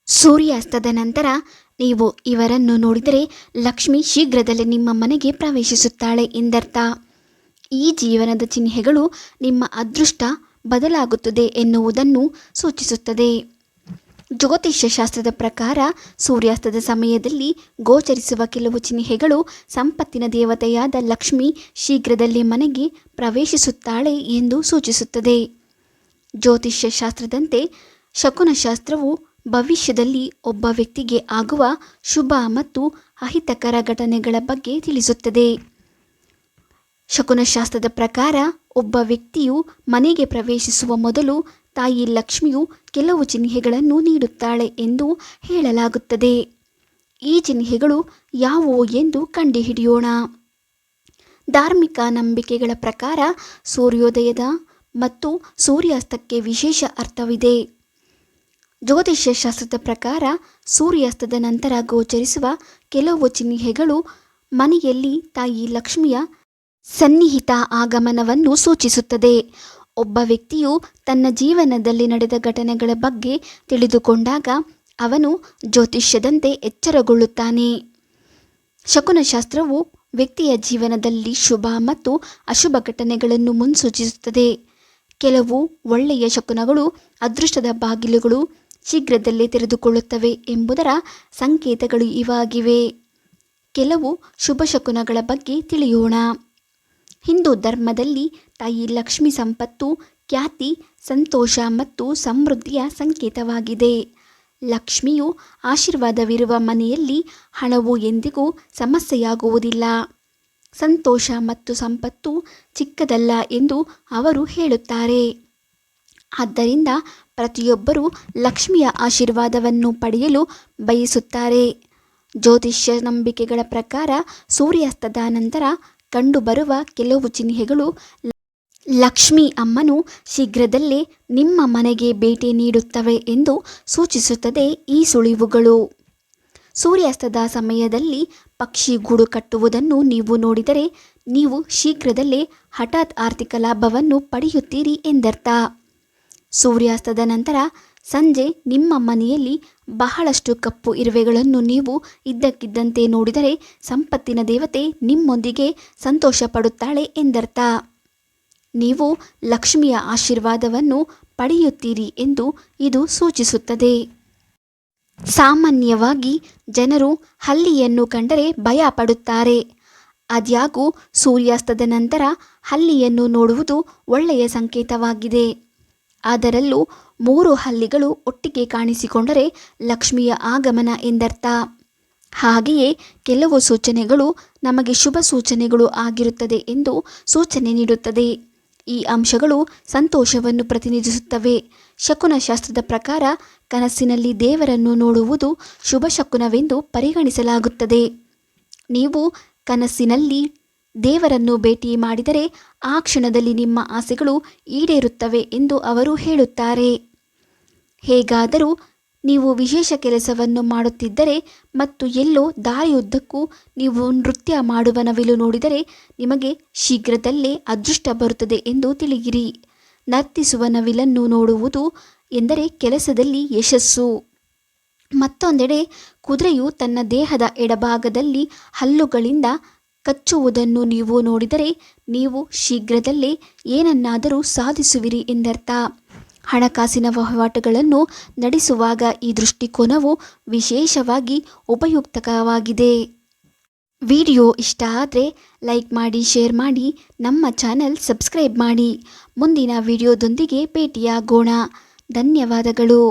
ಸೂರ್ಯಾಸ್ತದ ನಂತರ ನೀವು ಇವರನ್ನು ನೋಡಿದರೆ ಲಕ್ಷ್ಮಿ ಶೀಘ್ರದಲ್ಲೇ ನಿಮ್ಮ ಮನೆಗೆ ಪ್ರವೇಶಿಸುತ್ತಾಳೆ ಎಂದರ್ಥ. ಈ ಜೀವನದ ಚಿಹ್ನೆಗಳು ನಿಮ್ಮ ಅದೃಷ್ಟ ಬದಲಾಗುತ್ತದೆ ಎನ್ನುವುದನ್ನು ಸೂಚಿಸುತ್ತದೆ. ಜ್ಯೋತಿಷ್ಯ ಶಾಸ್ತ್ರದ ಪ್ರಕಾರ ಸೂರ್ಯಾಸ್ತದ ಸಮಯದಲ್ಲಿ ಗೋಚರಿಸುವ ಕೆಲವು ಚಿಹ್ನೆಗಳು ಸಂಪತ್ತಿನ ದೇವತೆಯಾದ ಲಕ್ಷ್ಮಿ ಶೀಘ್ರದಲ್ಲೇ ಮನೆಗೆ ಪ್ರವೇಶಿಸುತ್ತಾಳೆ ಎಂದು ಸೂಚಿಸುತ್ತದೆ. ಜ್ಯೋತಿಷ್ಯ ಶಾಸ್ತ್ರದಂತೆ ಶಕುನಶಾಸ್ತ್ರವು ಭವಿಷ್ಯದಲ್ಲಿ ಒಬ್ಬ ವ್ಯಕ್ತಿಗೆ ಆಗುವ ಶುಭ ಮತ್ತು ಅಹಿತಕರ ಘಟನೆಗಳ ಬಗ್ಗೆ ತಿಳಿಸುತ್ತದೆ. ಶಕುನಶಾಸ್ತ್ರದ ಪ್ರಕಾರ ಒಬ್ಬ ವ್ಯಕ್ತಿಯು ಮನೆಗೆ ಪ್ರವೇಶಿಸುವ ಮೊದಲು ತಾಯಿ ಲಕ್ಷ್ಮಿಯು ಕೆಲವು ಚಿಹ್ನೆಗಳನ್ನು ನೀಡುತ್ತಾಳೆ ಎಂದು ಹೇಳಲಾಗುತ್ತದೆ. ಈ ಚಿಹ್ನೆಗಳು ಯಾವುವು ಎಂದು ಕಂಡುಹಿಡಿಯೋಣ. ಧಾರ್ಮಿಕ ನಂಬಿಕೆಗಳ ಪ್ರಕಾರ ಸೂರ್ಯೋದಯದ ಮತ್ತು ಸೂರ್ಯಾಸ್ತಕ್ಕೆ ವಿಶೇಷ ಅರ್ಥವಿದೆ. ಜ್ಯೋತಿಷ್ಯ ಶಾಸ್ತ್ರದ ಪ್ರಕಾರ ಸೂರ್ಯಾಸ್ತದ ನಂತರ ಗೋಚರಿಸುವ ಕೆಲವು ಚಿಹ್ನೆಗಳು ಮನೆಯಲ್ಲಿ ತಾಯಿ ಲಕ್ಷ್ಮಿಯ ಸನ್ನಿಹಿತ ಆಗಮನವನ್ನು ಸೂಚಿಸುತ್ತದೆ. ಒಬ್ಬ ವ್ಯಕ್ತಿಯು ತನ್ನ ಜೀವನದಲ್ಲಿ ನಡೆದ ಘಟನೆಗಳ ಬಗ್ಗೆ ತಿಳಿದುಕೊಂಡಾಗ ಅವನು ಜ್ಯೋತಿಷ್ಯದಂತೆ ಎಚ್ಚರಗೊಳ್ಳುತ್ತಾನೆ. ಶಕುನಶಾಸ್ತ್ರವು ವ್ಯಕ್ತಿಯ ಜೀವನದಲ್ಲಿ ಶುಭ ಮತ್ತು ಅಶುಭ ಘಟನೆಗಳನ್ನು ಮುನ್ಸೂಚಿಸುತ್ತದೆ. ಕೆಲವು ಒಳ್ಳೆಯ ಶಕುನಗಳು ಅದೃಷ್ಟದ ಬಾಗಿಲುಗಳು ಶೀಘ್ರದಲ್ಲೇ ತೆರೆದುಕೊಳ್ಳುತ್ತವೆ ಎಂಬುದರ ಸಂಕೇತಗಳು ಇವಾಗಿವೆ. ಕೆಲವು ಶುಭ ಶಕುನಗಳ ಬಗ್ಗೆ ತಿಳಿಯೋಣ. ಹಿಂದೂ ಧರ್ಮದಲ್ಲಿ ತಾಯಿ ಲಕ್ಷ್ಮಿ ಸಂಪತ್ತು, ಖ್ಯಾತಿ, ಸಂತೋಷ ಮತ್ತು ಸಮೃದ್ಧಿಯ ಸಂಕೇತವಾಗಿದೆ. ಲಕ್ಷ್ಮಿಯು ಆಶೀರ್ವಾದವಿರುವ ಮನೆಯಲ್ಲಿ ಹಣವು ಎಂದಿಗೂ ಸಮಸ್ಯೆಯಾಗುವುದಿಲ್ಲ. ಸಂತೋಷ ಮತ್ತು ಸಂಪತ್ತು ಚಿಕ್ಕದಲ್ಲ ಎಂದು ಅವರು ಹೇಳುತ್ತಾರೆ. ಆದ್ದರಿಂದ ಪ್ರತಿಯೊಬ್ಬರೂ ಲಕ್ಷ್ಮಿಯ ಆಶೀರ್ವಾದವನ್ನು ಪಡೆಯಲು ಬಯಸುತ್ತಾರೆ. ಜ್ಯೋತಿಷ್ಯ ನಂಬಿಕೆಗಳ ಪ್ರಕಾರ ಸೂರ್ಯಾಸ್ತದ ನಂತರ ಕಂಡುಬರುವ ಕೆಲವು ಚಿಹ್ನೆಗಳು ಲಕ್ಷ್ಮಿ ಅಮ್ಮನು ಶೀಘ್ರದಲ್ಲೇ ನಿಮ್ಮ ಮನೆಗೆ ಭೇಟಿ ನೀಡುತ್ತವೆ ಎಂದು ಸೂಚಿಸುತ್ತದೆ. ಈ ಸುಳಿವುಗಳು: ಸೂರ್ಯಾಸ್ತದ ಸಮಯದಲ್ಲಿ ಪಕ್ಷಿ ಗೂಡು ಕಟ್ಟುವುದನ್ನು ನೀವು ನೋಡಿದರೆ ನೀವು ಶೀಘ್ರದಲ್ಲೇ ಹಠಾತ್ ಆರ್ಥಿಕ ಲಾಭವನ್ನು ಪಡೆಯುತ್ತೀರಿ ಎಂದರ್ಥ. ಸೂರ್ಯಾಸ್ತದ ನಂತರ ಸಂಜೆ ನಿಮ್ಮ ಮನೆಯಲ್ಲಿ ಬಹಳಷ್ಟು ಕಪ್ಪು ಇರುವೆಗಳನ್ನು ನೀವು ಇದ್ದಕ್ಕಿದ್ದಂತೆ ನೋಡಿದರೆ ಸಂಪತ್ತಿನ ದೇವತೆ ನಿಮ್ಮೊಂದಿಗೆ ಸಂತೋಷ ಪಡುತ್ತಾಳೆ ಎಂದರ್ಥ. ನೀವು ಲಕ್ಷ್ಮಿಯ ಆಶೀರ್ವಾದವನ್ನು ಪಡೆಯುತ್ತೀರಿ ಎಂದು ಇದು ಸೂಚಿಸುತ್ತದೆ. ಸಾಮಾನ್ಯವಾಗಿ ಜನರು ಹಲ್ಲಿಯನ್ನು ಕಂಡರೆ ಭಯ ಪಡುತ್ತಾರೆ. ಆದಾಗ್ಯೂ ಸೂರ್ಯಾಸ್ತದ ನಂತರ ಹಲ್ಲಿಯನ್ನು ನೋಡುವುದು ಒಳ್ಳೆಯ ಸಂಕೇತವಾಗಿದೆ. ಅದರಲ್ಲೂ 3 ಹಲ್ಲಿಗಳು ಒಟ್ಟಿಗೆ ಕಾಣಿಸಿಕೊಂಡರೆ ಲಕ್ಷ್ಮಿಯ ಆಗಮನ ಎಂದರ್ಥ. ಹಾಗೆಯೇ ಕೆಲವು ಸೂಚನೆಗಳು ನಮಗೆ ಶುಭ ಸೂಚನೆಗಳು ಆಗಿರುತ್ತದೆ ಎಂದು ಸೂಚನೆ ನೀಡುತ್ತದೆ. ಈ ಅಂಶಗಳು ಸಂತೋಷವನ್ನು ಪ್ರತಿನಿಧಿಸುತ್ತವೆ. ಶಕುನಶಾಸ್ತ್ರದ ಪ್ರಕಾರ ಕನಸಿನಲ್ಲಿ ದೇವರನ್ನು ನೋಡುವುದು ಶುಭ ಶಕುನವೆಂದು ಪರಿಗಣಿಸಲಾಗುತ್ತದೆ. ನೀವು ಕನಸಿನಲ್ಲಿ ದೇವರನ್ನು ಭೇಟಿ ಮಾಡಿದರೆ ಆ ಕ್ಷಣದಲ್ಲಿ ನಿಮ್ಮ ಆಸೆಗಳು ಈಡೇರುತ್ತವೆ ಎಂದು ಅವರು ಹೇಳುತ್ತಾರೆ. ಹೇಗಾದರೂ ನೀವು ವಿಶೇಷ ಕೆಲಸವನ್ನು ಮಾಡುತ್ತಿದ್ದರೆ ಮತ್ತು ಎಲ್ಲೋ ದಾರಿಯುದ್ದಕ್ಕೂ ನೀವು ನೃತ್ಯ ಮಾಡುವ ನವಿಲು ನೋಡಿದರೆ ನಿಮಗೆ ಶೀಘ್ರದಲ್ಲೇ ಅದೃಷ್ಟ ಬರುತ್ತದೆ ಎಂದು ತಿಳಿಯಿರಿ. ನರ್ತಿಸುವ ನವಿಲನ್ನು ನೋಡುವುದು ಎಂದರೆ ಕೆಲಸದಲ್ಲಿ ಯಶಸ್ಸು. ಮತ್ತೊಂದೆಡೆ ಕುದುರೆಯು ತನ್ನ ದೇಹದ ಎಡಭಾಗದಲ್ಲಿ ಹಲ್ಲುಗಳಿಂದ ಕಚ್ಚುವುದನ್ನು ನೀವು ನೋಡಿದರೆ ನೀವು ಶೀಘ್ರದಲ್ಲೇ ಏನನ್ನಾದರೂ ಸಾಧಿಸುವಿರಿ ಎಂದರ್ಥ. ಹಣಕಾಸಿನ ವಹಿವಾಟುಗಳನ್ನು ನಡೆಸುವಾಗ ಈ ದೃಷ್ಟಿಕೋನವು ವಿಶೇಷವಾಗಿ ಉಪಯುಕ್ತವಾಗಿದೆ. ವಿಡಿಯೋ ಇಷ್ಟ ಆದರೆ ಲೈಕ್ ಮಾಡಿ, ಶೇರ್ ಮಾಡಿ, ನಮ್ಮ ಚಾನೆಲ್ ಸಬ್ಸ್ಕ್ರೈಬ್ ಮಾಡಿ. ಮುಂದಿನ ವಿಡಿಯೋದೊಂದಿಗೆ ಭೇಟಿಯಾಗೋಣ. ಧನ್ಯವಾದಗಳು.